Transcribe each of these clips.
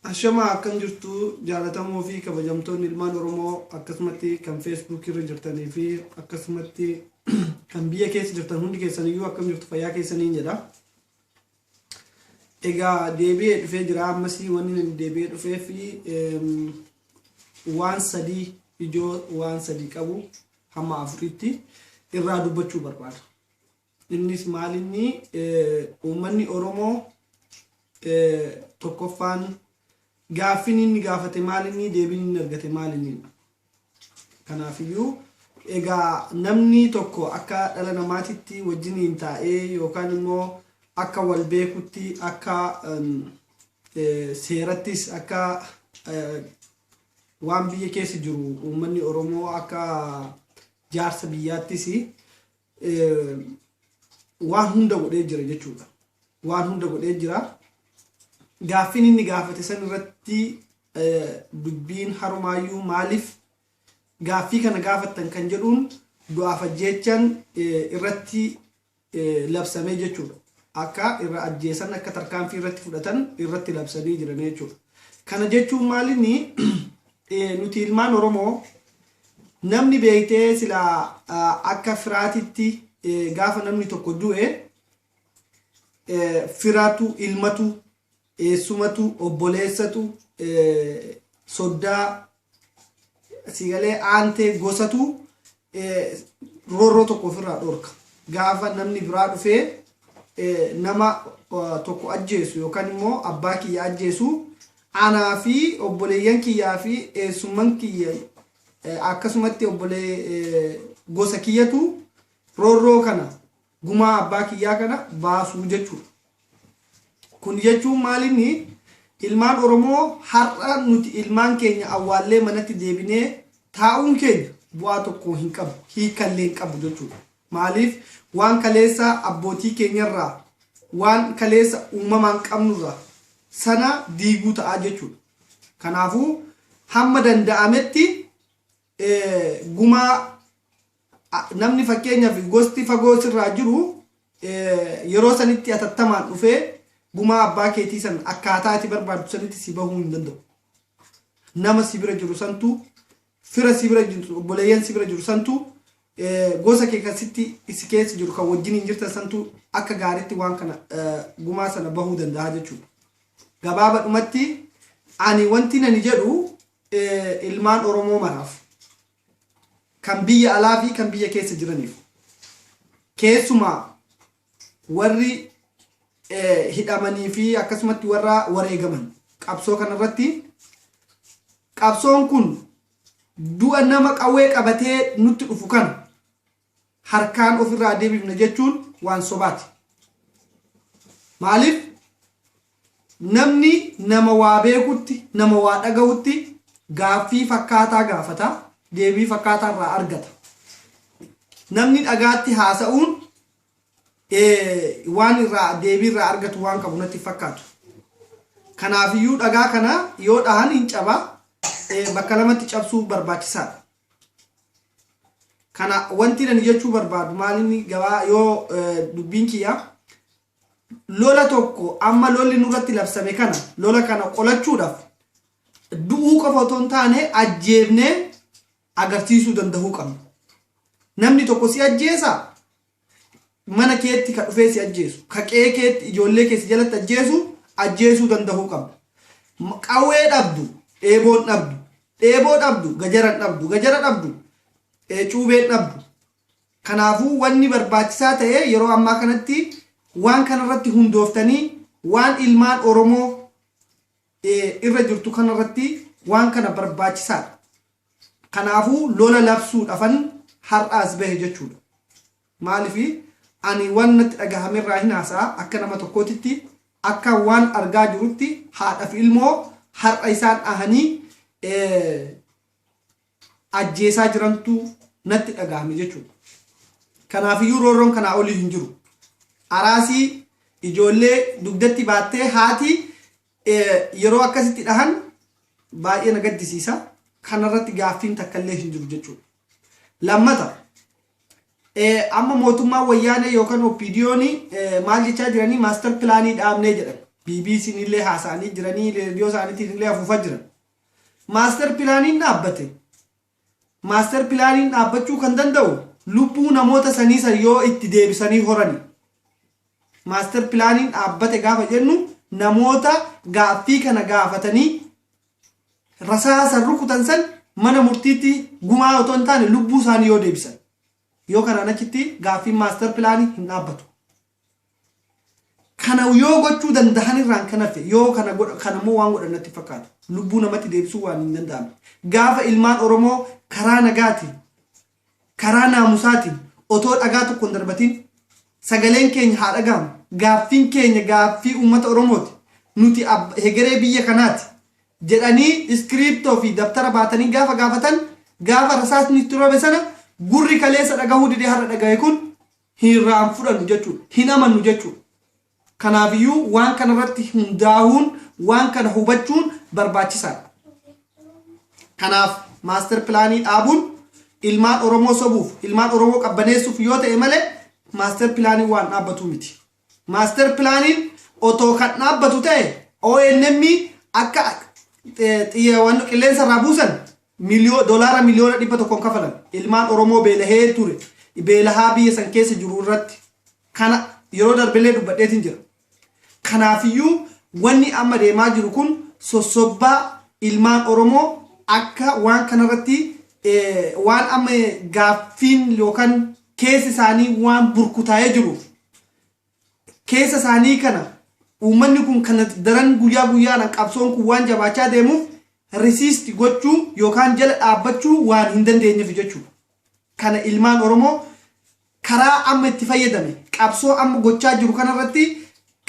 Ashama akkam jirtu jaalatamoo fi kabajamtoonni ilmaan Oromoo akkasumatti kan Facebook irra jirtanii fi akkasumatti kan biyya keessa jirtan hundi keessaniyyuu akkam jirtu fayyaa keessaniin jedha. Egaa deebi'ee dhufee jira ammasii wanni deebi'ee dhufee fi waan sadii ijoo waan sadii qabu hamma afuritti irraa dubbachuu barbaada. Innis maalinni uummanni Oromoo tokkoffaan gaaffiin inni gaafate maalinni deebiin inni argate maalinni. Kanaafiyyuu egaa namni tokko akka dhala namaatitti wajjiniin taa'ee yookaan immoo akka wal beekutti akka seerattis akka waan biyya keessa jiru uummanni Oromoo akka jaarsa biyyaattis waan hunda godhee jira jechuudha. Waan hunda godhee jira. Gaaffiin inni gaafate san irratti dubbiin harumaayyuu maaliif gaaffii kana gaafattan kan jedhuun du'aaf ajjeechan irratti labsamee jechuudha. Akka irra ajjeesan akka tarkaanfii irratti fudhatan irratti labsanii jiran jechuudha. Kana jechuun maalinni nuti ilmaan Oromoo namni beektee sila akka firaatitti gaafa namni tokko du'e firaatu ilmatu eessumatu obboleessatu soddaa sigalee aantee gosatu roorroo tokko ofirraa dhorka. Gaafa namni biraa dhufee nama tokko ajjeesu yookaan immoo abbaa kiyya ajjeesu anaa fi obboleeyyan kiyyaa fi eessumman kiyya akkasumatti gosa kiyyatu roorroo kana gumaa abbaa kiyyaa kana baasuu jechuudha. Kun jechuun maalinni ilmaan Oromoo har'a nuti ilmaan keenya awwaallee manatti deebinee taa'uun keenya bu'aa tokko hin qabu, hiikallee hin qabu jechuudha. Maaliif waan kaleessa abbootii keenyarraa waan kaleessa uumamaan qabnurraa sana diiguu ta'a jechuudha. Kanaafuu hamma danda'ametti gumaa namni fakkeenyaaf gosti fagoo sirraa jiru yeroo sanitti atattamaan dhufee gumaa abbaa keetii san akkaataa ati barbaaddu sanitti si bahuu hin danda'u. Nama si bira jiru santu fira si bira jiru obboleeyyan si bira jiru santu gosa kee kasitti isi keessa jiru kan wajjin hin jirtan santu akka gaariitti waan kana gumaa sana bahuu danda'a jechuudha. Gabaabadhumatti ani wanti nani jedhu ilmaan Oromoo maraaf kan biyya alaa fi kan biyya keessa jiraniif keessumaa warri hidhamanii fi akkasumatti warra wareegaman qabsoo kanarratti qabsoon kun du'a nama qawwee qabatee nutti dhufu kana harkaan ofirraa deebifna jechuun waan sobaati. Maaliif namni nama waa beekutti nama waa dhaga'utti gaaffii fakkaataa gaafata deebii fakkaataa irraa argata. Namni dhagaatti haasa'uun waan irraa deebii irraa argatu waan qabu natti fakkaatu. Kanaafiyyuu dhagaa kana yoo dhahan hin caba bakka lamatti cabsuu barbaachisaadha. Kana wanti nani jechuu barbaadu maalinni gabaa yoo dubbiin kiyya lola tokko amma lolli nurratti labsame kana lola kana qolachuudhaaf du'uu qofa otoo hin taane ajjeefnee agarsiisuu danda'uu qabna. Namni tokko si ajjeesa mana keetti ka dhufee si ajjeesu ka qe'ee keetti ijoollee keessi jalatti ajjeesuu danda'uu qabda. Qawwee dhabdu dheeboon dhabdu dheeboo dhabdu gajaran dhabdu gajara dhabdu cuubeen dhabdu. Kanaafuu wanni barbaachisaa ta'e yeroo ammaa kanatti waan kanarratti hundooftanii waan ilmaan Oromoo irra jirtu kanarratti waan kana barbaachisaadha. Kanaafuu lola labsuudhaafan har'aas bahe jechuudha. Maaliif ani waan natti dhagahamerraa hin haasa'a akka nama tokkootitti akka waan argaa jirutti haadha fi ilmoo har'a isaan dhahanii ajjeesaa jirantu natti dhagahame jechuudha. Kanaafiyyuu roorroon kanaa olii hin jiru. Araasii ijoollee dugdatti baattee haati yeroo akkasitti dhahan baay'ee na gaddisiisa. Kanarratti gaaffiin takkallee hin jiru jechuudha. Lammata amma mootummaa wayyaanee yookaan OPDO'n maal jechaa jiranii maaster pilaanii dhaabnee jedhan. BBC illee haasa'anii jiranii reediyoo isaaniitiin illee afuufaa jiran. Maaster pilaaniin dhaabbate. Maaster pilaaniin dhaabbachuu kan danda'u lubbuu namoota sanii san yoo itti deebisanii horani. Maaster pilaaniin dhaabbate gaafa jennu namoota gaaffii kana gaafatanii rasaasa rukutan san mana murtiitti gumaa otoo hin taane lubbuu isaanii yoo deebisan. Yoo kanaan achitti gaaffiin maaster pilaanii hin dhaabbatu. Kana yoo gochuu danda'an irraan kan hafe yoo kanammoo waan godhannatti fakkaatu lubbuu namatti deebisuu waan hin danda'amne. Gaafa ilmaan Oromoo karaa nagaatiin karaa naamusaatiin otoo dhagaa tokko hin darbatiin sagaleen keenya haa dhagahamu. Gaaffiin keenya gaaffii uummata Oromooti. Nuti hegeree biyya kanaati jedhanii iskiriiptoo fi daftara baatanii gaafa gaafatan gaafa rasaasni itti robe sana gurri kaleessa dhagahuu didee har'a dhagahe kun hin raan fudhannu jechuudha. Hin amannu jechuudha. Kanaafiyyuu waan kanarratti hundaa'uun waan kana hubachuun barbaachisaadha. Kanaaf maaster pilaanii dhaabuun ilmaan Oromoo sobuuf ilmaan Oromoo qabbaneessuuf yoo ta'e malee maaster pilaanii waan dhaabbatu miti. Maaster pilaaniin otoo kan dhaabbatu ta'e ONM akka xiyyeewwan qilleensa irraa buusan doolaara miliyoona 100 kafalan ilmaan Oromoo beelahee ture beelahaa biyya san keessa jiru irratti kana yeroo darbelee dubbadheetiin jira. Kanaafiyyuu wanni amma deemaa jiru kun sossobbaa ilmaan Oromoo akka waan kanarratti waan amma gaaffiin yookaan keessa isaanii waan burkutaa'ee jiruuf keessa isaanii kana uummanni kun kana daran guyyaa guyyaadhaan qabsoon kun waan jabaachaa deemuuf resiist gochuu yookaan jala dhaabbachuu waan hin dandeenyeef jechuudha. Kana ilmaan Oromoo karaa amma itti fayyadame qabsoo amma gochaa jiru kanarratti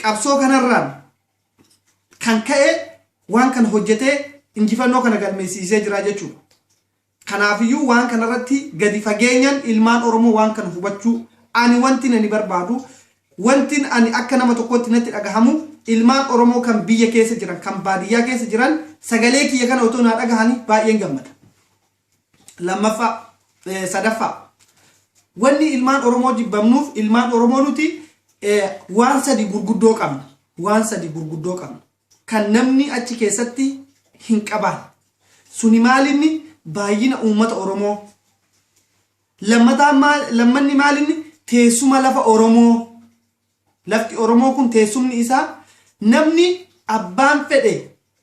qabsoo kanarraan kan ka'e waan kana hojjetee injifannoo kana galmeessiisee jira jechuudha. Kanaafiyyuu waan kanarratti gadi fageenyaan ilmaan Oromoo waan kana hubachuu ani wanti ani barbaadu wanti ani akka nama tokkotti natti dhagahamu ilmaan Oromoo kan biyya keessa jiran kan baadiyyaa keessa jiran sagalee kiyya kana otoo naa dhagahanii baay'een gammada. Lammaffaa sadaffaa wanni ilmaan Oromoo jibbamnuuf ilmaan Oromoo nuti waan sadi gurguddoo qabna. Waan sadi gurguddoo qabna. Kan namni achi keessatti hin qaban. Suni maalinni baay'ina uummata Oromoo. Lammanni maalinni teessuma lafa Oromoo. Lafti Oromoo kun teessumni isaa namni abbaan fedhe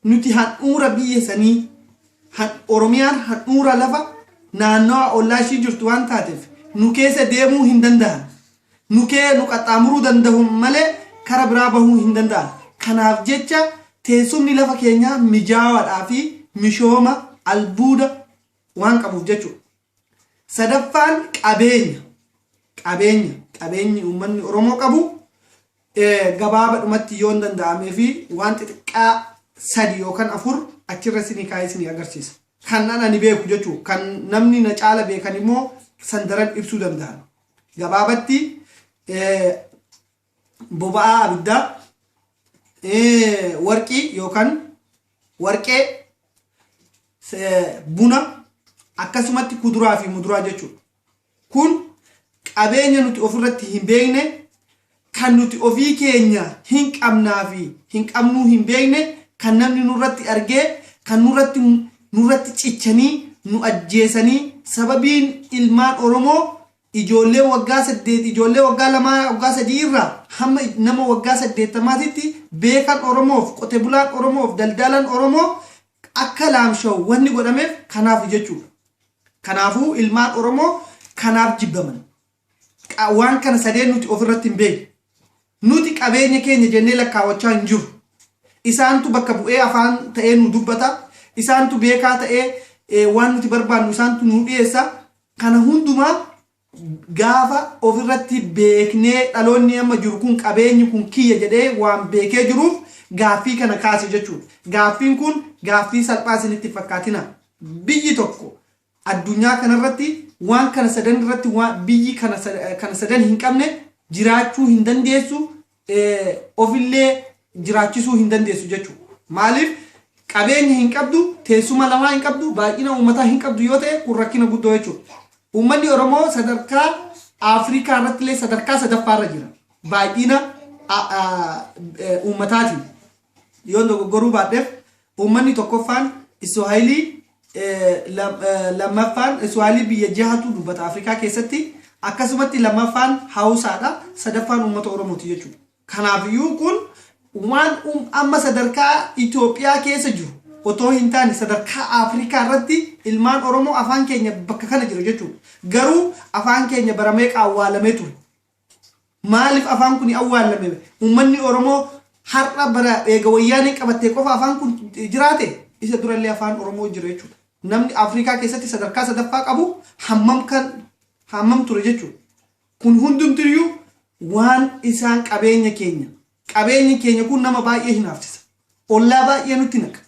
nuti handhuura biyya sanii Oromiyaan handhuura lafa naannawa ollaa ishii jirtu waan taateef nu keessa deemuu hin danda'an. Nu qaxxaamuruu danda'u malee kara biraa bahuu hin danda'an. Kanaaf jecha teessumni lafa keenyaa mijaawaadhaa fi mishooma albuuda waan qabuuf jechuudha. Sadaffaan qabeenyi uummanni Oromoo qabu gabaabadhumatti yoo danda'amee fi waan xixiqqaa 3 yookaan 4 achirra sinii kaayee sinii agarsiisa. Kan ani beeku jechuudha. Kan namni na caala beekan immoo sandaran ibsuu danda'an. Gabaabatti boba'aa abiddaa warqii yookaan warqee buna akkasumatti kuduraa fi muduraa jechuudha. Kun qabeenya nuti ofirratti hin beekne kan nuti ofii keenya hin qabnaa fi hin qabnuu hin beekne kan namni nurratti argee kan nurratti cichanii nu ajjeesanii sababiin ilmaan Oromoo ijoollee waggaa 8 ijoollee waggaa 2 waggaa 3 irraa hamma nama waggaa 80titti beekan Oromoof qote bulaan Oromoof daldalan Oromoo akka laamshaw wanni godhameef kanaaf jechuudha. Kanaafuu ilmaan Oromoo kanaaf jibbaman. Waan kana sadeen nuti ofirratti hin beekne. Nuti qabeenya keenya jennee lakkaawachaa hin jiru. Isaantu bakka bu'ee afaan ta'ee nu dubbata. Isaantu beekaa ta'ee waan nuti barbaannu isaantu nu dhiyeessa. Kana hundumaa gaafa ofirratti beeknee dhaloonni amma jiru kun qabeenyi kun kiyya jedhee waan beekee jiruuf gaaffii kana kaase jechuudha. Gaaffiin kun gaaffii salphaa isinitti fakkaatina. Biyyi tokko addunyaa kanarratti waan kana sadan irratti waan biyyi kana sadan hin qabne jiraachuu hin dandeessu ofillee jiraachisuu hin dandeessu jechuudha. Maaliif qabeenya hin qabdu teessuma lafaa hin qabdu baay'ina uummataa hin qabdu yoo ta'e kun rakkina guddoo jechuudha. Uummanni Oromoo sadarkaa Afrikaa irratti illee sadarkaa sadaffaarra jira baay'ina uummataatiin. yoon dogoggoruu baadheef uummanni tokkoffaan Iswaahilii lammaffaan Iswaahilii biyya jahatu dubbata Afrikaa keessatti akkasumatti lammaffaan Hausaadha sadaffaan uummata Oromooti jechuudha. Kanaafiyyuu kun waan amma sadarkaa Itoophiyaa keessa jiru otoo hin taane sadarkaa Afrikaa irratti ilmaan Oromoo afaan keenya bakka kana jiru jechuudha. Garuu afaan keenya bara meeqa awwaalamee ture. Maaliif afaan kun awwaalame? Uummanni Oromoo har'a bara eega wayyaanee qabattee qofa afaan kun jiraate isa durallee afaan Oromoo jira jechuudha. Namni Afrikaa keessatti sadarkaa sadaffaa qabu hammam ture jechuudha. Kun hundumtiyyuu waan isaan qabeenyi keenya kun nama baay'ee hinaafsisa. Ollaa baay'ee nutti naqa.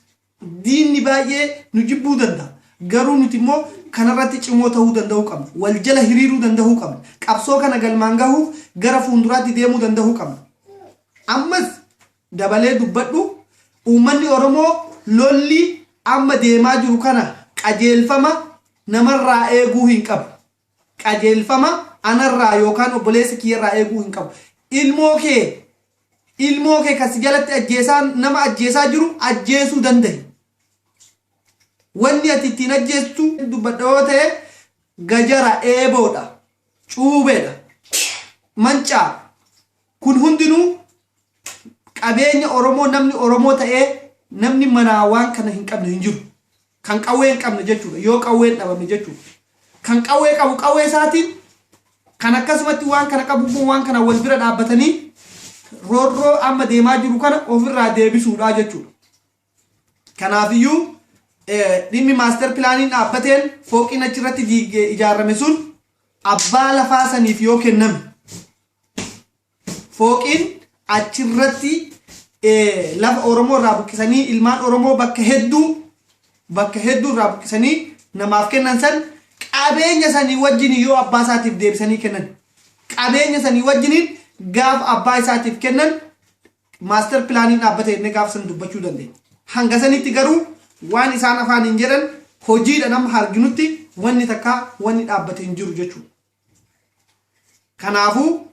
Diinni baay'ee nu jibbuu danda'a. Garuu nuti immoo kanarratti cimoo ta'uu danda'uu qabna. Wal jala hiriiruu danda'uu qabna. Qabsoo kana galmaan gahuuf gara fuulduraatti deemuu danda'uu qabna. Ammas dabalee dubbadhu uummanni Oromoo lolli amma deemaa jiru kana qajeelfama namarraa eeguu hin qabu. Qajeelfama anarraa yookaan obboleessa kiyyarraa eeguu hin qabu. Ilmoo kee kasi jalatti nama ajjeesaa jiru ajjeesuu danda'i. Wanni ati ittiin ajjeestu dubbadhoo ta'e gajara eeboodha. Cuubeedha. Mancaa. Kun hundinuu qabeenya Oromoo namni Oromoo ta'ee namni manaa waan kana hin qabne hin jiru. Kan qawwee hin qabne jechuudha. Yoo qawween dhabame jechuudha. Kan qawwee qabu qawwee isaatiin kan akkasumatti waan kana qabu waan kana wal bira dhaabbatanii roorroo amma deemaa jiru kana ofirraa deebisuudha jechuudha. Kanaafiyyuu dhimmi maaster pilaaniin dhaabbateen fooqiin achirratti ijaarame sun abbaa lafaa saniif yoo kenname fooqiin achirratti lafa Oromoo irraa buqqisanii ilmaan Oromoo bakka hedduu irraa buqqisanii namaaf kennan san qabeenya sanii wajjin yoo abbaa isaatiif deebisanii kennan qabeenya sanii wajjiniin gaaf abbaa isaatiif kennan maaster pilaaniin dhaabbate inni gaaf san dubbachuu dandeenya. Hanga sanitti garuu waan isaan afaan hin jedhan hojiidha nama harginutti wanni dhaabbate hin jiru jechuudha. Kanaafuu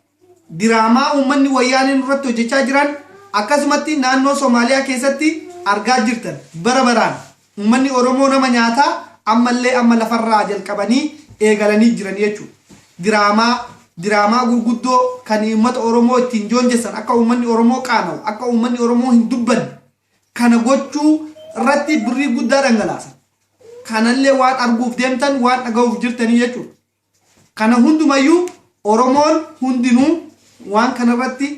diraamaa uummanni wayyaanee irratti hojjechaa jiran akkasumatti naannoo Soomaaliyaa keessatti argaa jirtan bara baraan uummanni Oromoo nama nyaataa ammallee amma lafarraa jalqabanii eegalanii jiran jechuudha. Diraamaa gurguddoo kan uummata Oromoo ittiin joonjessan akka uummanni Oromoo qaana'u akka uummanni Oromoo hin dubbanne kana gochuu irratti birrii guddaa dhangalaasan. Kanallee waan arguuf deemtan waan dhaga'uuf jirtanii jechuudha. Kana hundumayyuu Oromoon hundinuu waan kanarratti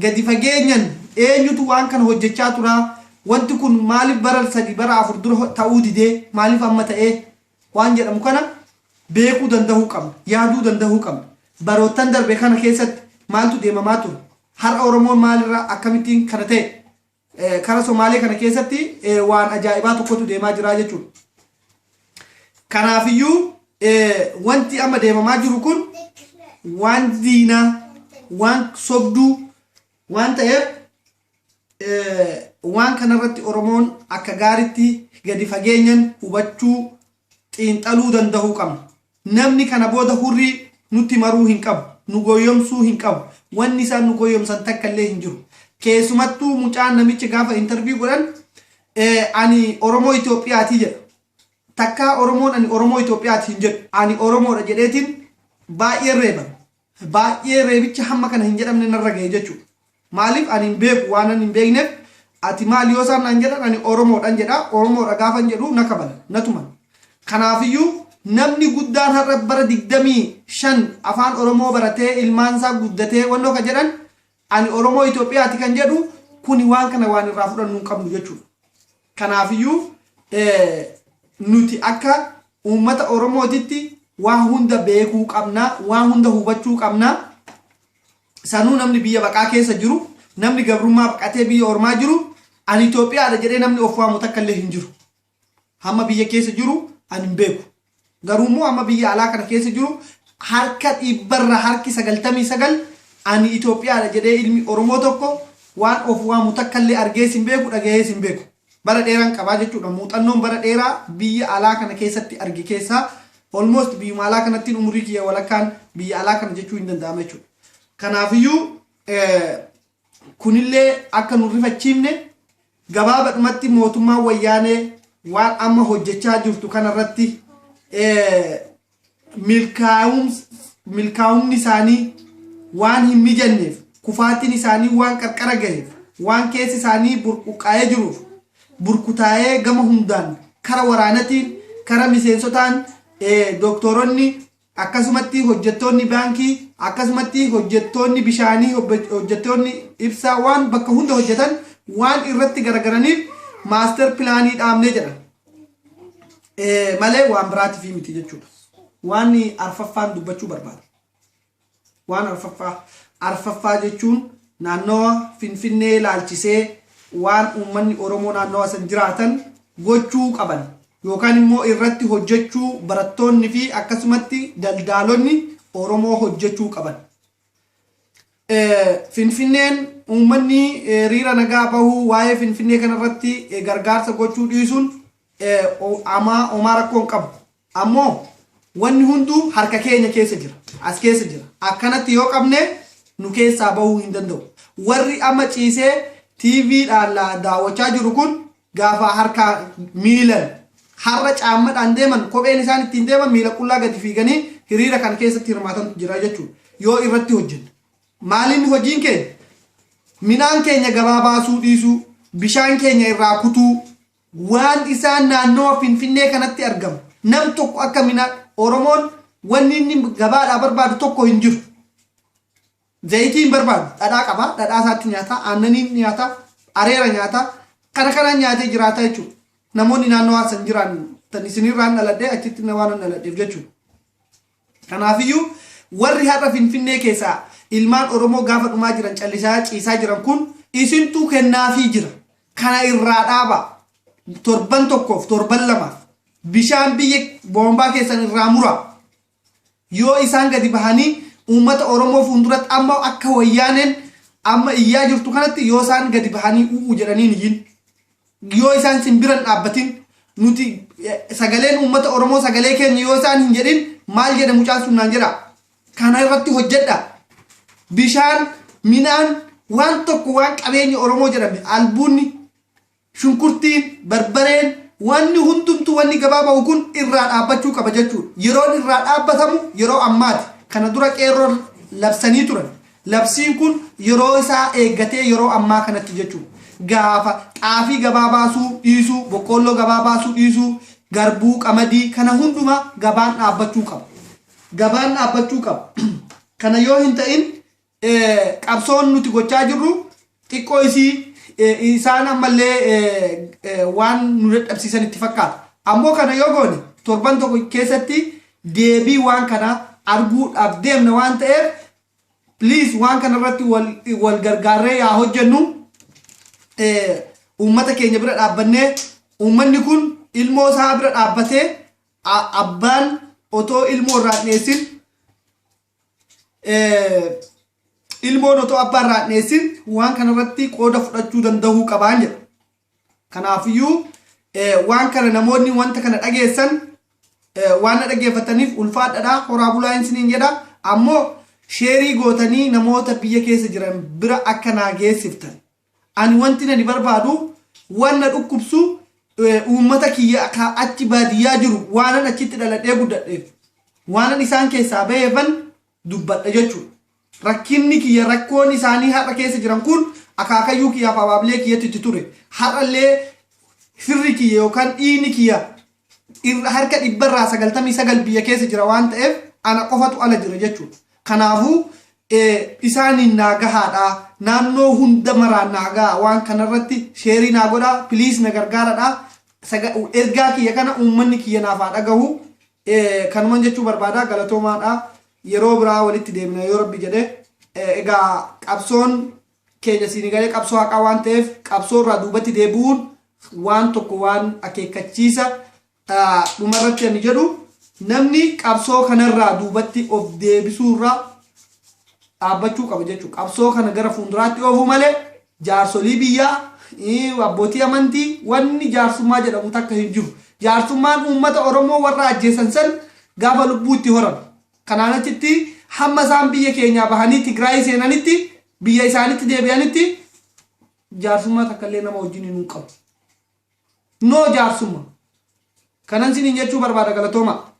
gadi fageenyan eenyutu waan kana hojjechaa tura. Wanti kun maaliif bara 3 bara 4 dura ta'uu didee maaliif amma ta'ee waan jedhamu kana beekuu danda'uu qabna. Yaaduu danda'uu qabna. Baroottan darbe kana keessatti maaltu deemamaa ture? Har'a Oromoon maalirraa akkamittiin kana ta'e? Kara Somaalee kana keessatti waan ajaa'ibaa tokkotu deemaa jira jechuudha. Kanaafiyyuu wanti amma deemamaa jiru kun waan diinaa, waan sobduu waan ta'eef waan kanarratti Oromoon akka gaaritti gadi fageenyan hubachuu xiinxaluu danda'uu qabna. Namni kana booda hurrii nutti maruu hin qabu, nu goyyomsuu hin qabu. Wanni isaan nu goyyomsan takka illee hin jiru. Keessumattuu mucaan namichi gaafa interview godhan ani Oromoo Itoophiyaati jedha. Takka Oromoon ani Oromoo Itoophiyaati hin jedhu. Ani Oromoodha jedheetiin baay'ee reeban. Baay'ee reebicha hamma kana hin jedhamne narra ga'e jechuudha. Maaliif ani hin beeku waan ani hin beekneef ati maal yoo isaan naan jedhan ani Oromoodhaan jedha. Oromoodha gaafan jedhu na kabala natuman. Kanaafiyyuu namni guddaan har'a bara 25 afaan Oromoo baratee ilmaansaa guddatee wannoo ka jedhan ani Oromoo Itoophiyaati kan jedhu kuni waan kana waan irraa fudhannu hin qabnu jechuudha. Kanaafiyyuu nuti akka uummata Oromootitti waan hunda beekuu qabna, waan hunda hubachuu qabna. Sanuu namni biyya baqaa keessa jiru, namni gabrummaa baqatee biyya ormaa jiru, ani Itoophiyaadha jedhee namni of waamu takka illee hin jiru. Hamma biyya keessa jiru ani hin beeku. Garuummoo amma biyya alaa kana keessa jiru harka dhibbarra harki 99 ani Itoophiyaadha jedhee ilmi Oromoo tokko waan of waamu takka illee argees hin beeku, dhagayees hin beeku. Bara dheeraan qabaa jechuudha. Muuxannoon bara dheeraa biyya alaa kana keessatti arge keessaa almost biyya alaa kanatti umurii kiyya walakkaan biyya alaa kana jechuu hin danda'ama jechuudha. Kanaafiyyuu kunillee akka nu rifachiifne gabaabadhumatti mootummaa wayyaanee waan amma hojjechaa jirtu kanarratti milkaa'umni isaanii waan hin mijanneef kufaatiin isaanii waan qarqara gaheef waan keessi isaanii burquqaa'ee jiruuf burkutaa'ee gama hundaan kara waraanatiin kara miseensotaan doktoronni akkasumatti hojjettoonni baankii akkasumatti hojjettoonni bishaanii hojjettoonni ibsaa waan bakka hunda hojjetan waan irratti garagaraniif maaster pilaanii dhaabnee jedhan malee waan biraatiif miti jechuudha. Waan arfaffaan dubbachuu barbaada. Waan arfaffaa jechuun naannoo Finfinnee laalchisee waan uummanni Oromoo naannoo san jiraatan gochuu qaban yookaan immoo irratti hojjechuu barattoonni fi akkasumatti daldaalonni Oromoo hojjechuu qaban. Finfinneen uummanni riira nagaa bahuu waa'ee Finfinnee kanarratti gargaarsa gochuu dhiisuun homaa rakkoon qabu. Ammoo wanni hunduu harka keenya keessa jira. As keessa jira. Akkanatti yoo qabne nu keessaa bahuu hin danda'u. Warri amma ciisee TVdhaan daawwachaa jiru kun gaafa harka miilan har'a caammadhaan deeman kopheen isaan ittiin deeman miila qullaa gadi fiiganii hiriira kan keessatti hirmaatan jira jechuudha. Yoo irratti hojjennu. Maaliin hojiin keenya? Minaan keenya gabaa baasuu dhiisuu, bishaan keenya irraa kutuu, waan isaan naannoo Finfinnee kanatti argamu. Nam tokko akka minaan Oromoon wanni inni gabaadhaa barbaadu tokko hin jiru. Zayitiin barbaadu dhadhaa qaba, dhadhaa isaatti nyaata, aannanii nyaata, areera nyaata, kana nyaatee jiraata jechuudha. Namoonni naannoo haasan jiran tan isinirraan dhaladhee achitti na waan dhaladheef jechuudha. Kanaafiyyuu warri har'a Finfinnee keessaa ilmaan Oromoo gaafa dhumaa jiran callisaa ciisaa jiran kun isintuu kennaafii jira. Kana irraa dhaaba torban tokkoof torban lamaaf bishaan biyya boombaa keessan irraa mura. Yoo isaan gadi bahanii uummata Oromoo fuulduratti amma akka wayyaaneen amma iyyaa jirtu kanatti yoo isaan gadi bahanii u'u jedhanii niyyin. Yoo isaan simbiran dhaabbatin nuti sagaleen uummata Oromoo sagalee keenya yoo isaan hin jedhin maal jedha mucaan sun naan jedha. Kana irratti hojjedha. Bishaan minaan waan tokko waan qabeenya Oromoo jedhame albuunni shunkurtiin barbareen wanni hundumtu wanni gabaabahu kun irraa dhaabbachuu qaba jechuudha. Yeroon irraa dhaabbatamu yeroo ammaati. Kana dura qeerroon labsanii turan. Labsiin kun yeroo isaa eeggatee yeroo ammaa kanatti jechuudha. Gaafa xaafii gabaa baasuu dhiisuu, boqqolloo gabaa baasuu dhiisuu, garbuu, qamadii kana hunduma gabaan dhaabbachuu qaba. Gabaan dhaabbachuu qaba. Kana yoo hin ta'in qabsoon nuti gochaa jirru xiqqoo isaan ammallee waan nu dadhabsiisan itti fakkaata. Ammoo kana yoo goone torban tokko keessatti deebii waan kana arguudhaaf deemna waan ta'eef please waan kana irratti wal gargaarree yaa hojjennu uummata keenya bira dhaabbannee uummanni kun ilmoo isaa bira dhaabbatee abbaan otoo ilmoo irraa dhiyeessin ilmoon otoo abbaa irraa dhiyeessin waan kana irratti qooda fudhachuu danda'uu qabaan jedha. Kanaafiyyuu waan kana namoonni wanta kana dhageessan waan na dhageeffataniif ulfaadhaadha horaa bulaa isiniin jedha. Ammoo sheerii gootanii namoota biyya keessa jiran bira akka naa geessiftan. Ani wanti nani barbaadu waan na dhukkubsu uummata kiyya achi baadiyyaa jiru waanan achitti dhaladhee guddadheef waanan isaan keessaa baheefan dubbadha jechuudha. Rakkinni kiyya rakkoon isaanii har'a keessa jiran kun akaakayyuu kiyyaaf abaabilee kiyyatti itti ture. Har'allee firri kiyya yookaan dhiini kiyya harka 199 biyya keessa jira waan ta'eef ana qofatu ala jira jechuudha. Kanaafuu isaaniin naa gahaadha. Naannoo hunda maraan naa gahaa waan kanarratti sheerii naa godhaa. Piliis na gargaaradha. Ergaa kiyya kana uummanni kiyya naaf haa dhagahu. Kanuman jechuu barbaadaa galatoomaadha. Yeroo biraa walitti deemna yoo Rabbi jedhe egaa qabsoon keenya siinii galee qabsoo haqaa waan ta'eef qabsoo irraa duubatti deebi'uun waan tokko waan akeekkachiisa dhumarratti ani jedhu namni qabsoo kanarraa duubatti of deebisuurraa dhaabbachuu qaba jechuudha. Qabsoo kana gara fuulduraatti oofuu malee jaarsolii biyyaa abbootii amantii wanni jaarsummaa jedhamu takka hin jiru. Jaarsummaan uummata Oromoo warra ajjeesan san gaafa lubbuu itti horan. Kanaan achitti hamma isaan biyya keenyaa bahanii Tigraay seenanitti biyya isaaniitti deebi'anitti jaarsummaa takka illee nama wajjin hin qabu. No jaarsummaa. Kanan sinin jechuu barbaada galatooma.